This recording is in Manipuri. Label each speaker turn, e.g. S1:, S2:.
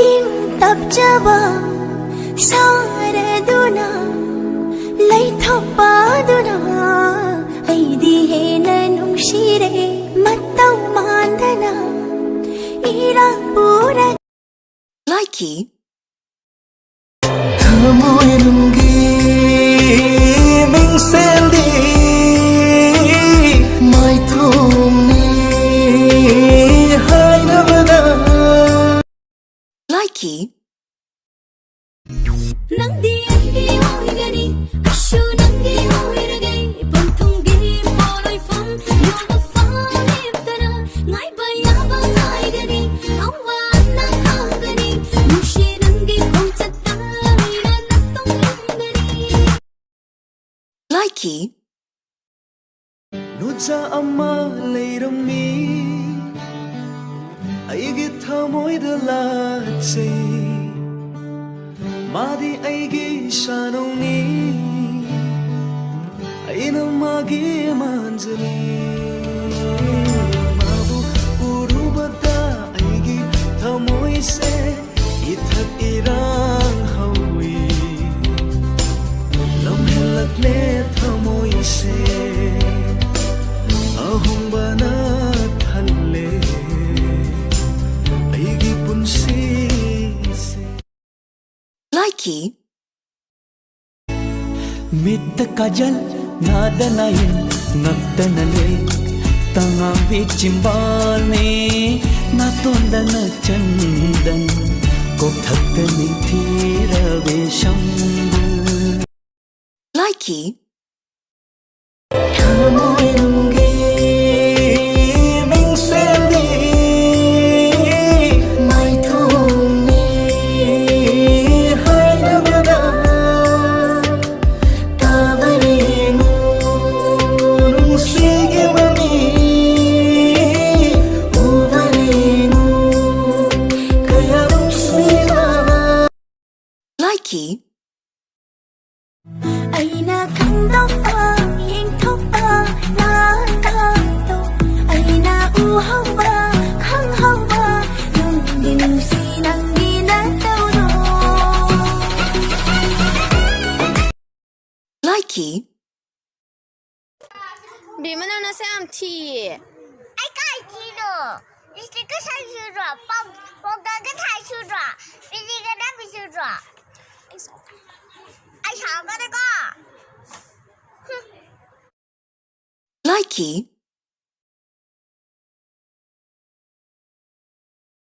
S1: ꯏꯪ ꯇꯞꯆꯕ ꯁꯥꯔꯗꯨꯅ ꯂꯩꯊꯣꯛꯄꯗꯨꯅ ꯑꯩꯗꯤ ꯍꯦꯟꯅ ꯅꯨꯡꯁꯤꯔꯦ ꯃꯇꯧ ꯃꯥꯟꯗꯅ ꯏꯔꯥꯛ ꯄꯨꯔ Likey
S2: ꯊꯃꯣꯏꯅꯨꯡꯒꯤ ꯃꯤꯡꯁꯦꯜꯗꯤ ꯃꯥꯏꯊꯣꯡꯅꯤ ꯍꯥꯏꯅꯕꯗ
S1: Likey ꯅꯪꯗꯤ ꯑꯩꯒꯤ ꯑꯣꯏꯒꯅꯤ ꯑꯩꯁꯨ ꯅꯪꯒꯤ ꯑꯣꯏꯔꯒꯦ ꯄꯟꯊꯨꯡꯒꯤ ꯄꯣꯠꯂꯣꯏꯐꯝ ꯌꯣꯛꯐꯝ ꯂꯦꯞꯇꯅ ꯉꯥꯏꯕ ꯌꯥꯕ ꯉꯥꯏꯒꯅꯤ ꯑꯋꯥ ꯑꯅꯥ ꯈꯪꯒꯅꯤ ꯅꯨꯡꯁꯤ ꯅꯪꯒꯤ ꯈꯣꯡꯆꯠꯇ ꯑꯩꯅ ꯅꯇꯨꯡ ꯏꯟꯒꯅꯤ Likey
S2: ꯅꯨꯡꯖꯥ ꯑꯃ ꯂꯩꯔꯝꯃꯤ ꯑꯩꯒꯤ ꯊꯃꯣꯏꯗ ꯂꯥꯠꯆꯩ ꯃꯥꯗꯤ ꯑꯩꯒꯤ ꯁꯥꯅꯧꯅꯤ ꯑꯩꯅ ꯃꯥꯒꯤ ꯃꯥꯟꯖꯅꯤ ꯃꯥꯕꯨ ꯎꯔꯨꯕꯗ ꯑꯩꯒꯤ ꯊꯃꯣꯏꯁꯦ ꯏꯊꯛ ꯏꯔꯥꯡ ꯍꯧꯏ ꯂꯝꯍꯦꯜꯂꯛꯂꯦ ꯊꯃꯣꯏꯁꯦ ꯑꯍꯣꯡꯕꯅ ꯊꯜꯂꯦ ꯑꯩꯒꯤ ꯄꯨꯟꯁꯤꯁꯦ
S1: Likey
S2: मित्त काजल नादनायन नक्तनले तंगावी चिंबाने नातोंदन चंदन कोठक्तनी थीरवेशम
S1: Likey
S2: थमोयंगे मिंगसेंदी माइथोंनी हायनबदा तावरेनु नुंसिगे मनी उवरेनु कयारुंसिगा
S1: Likey ꯑꯩꯅ ꯈꯪꯗꯣꯛꯄ ꯌꯦꯡꯊꯣꯛꯄ ꯅꯥꯇꯥꯗꯣ ꯑꯩꯅ ꯎꯍꯧꯕ ꯈꯪꯍꯧꯕ ꯅꯨꯡꯗꯤ ꯅꯨꯡꯁꯤ ꯅꯪꯒꯤ ꯅꯇꯧꯗꯣ Likey
S3: 比们那像踢。
S4: 哎，该记了，你这个才去着，报个才去着，你这个那不去着，哎，啥个那个，哼。
S1: Likey